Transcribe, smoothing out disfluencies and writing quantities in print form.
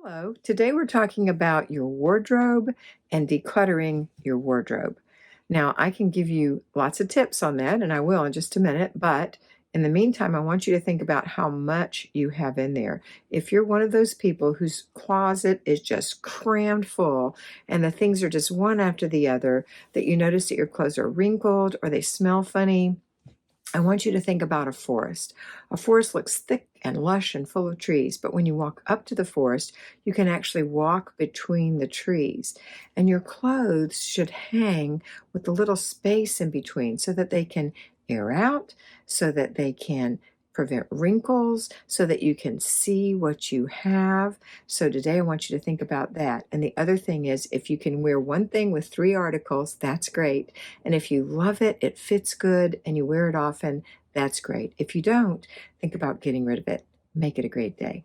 Hello, today we're talking about your wardrobe and decluttering your wardrobe. Now, I can give you lots of tips on that, and I will in just a minute, but in the meantime, I want you to think about how much you have in there. If you're one of those people whose closet is just crammed full and the things are just one after the other, that you notice that your clothes are wrinkled or they smell funny, I want you to think about a forest. A forest looks thick and lush and full of trees, but when you walk up to the forest, you can actually walk between the trees. And your clothes should hang with a little space in between so that they can air out, so that they can prevent wrinkles, so that you can see what you have. So today I want you to think about that. And the other thing is, if you can wear one thing with 3 articles, that's great. And if you love it, it fits good, and you wear it often, that's great. If you don't, think about getting rid of it. Make it a great day.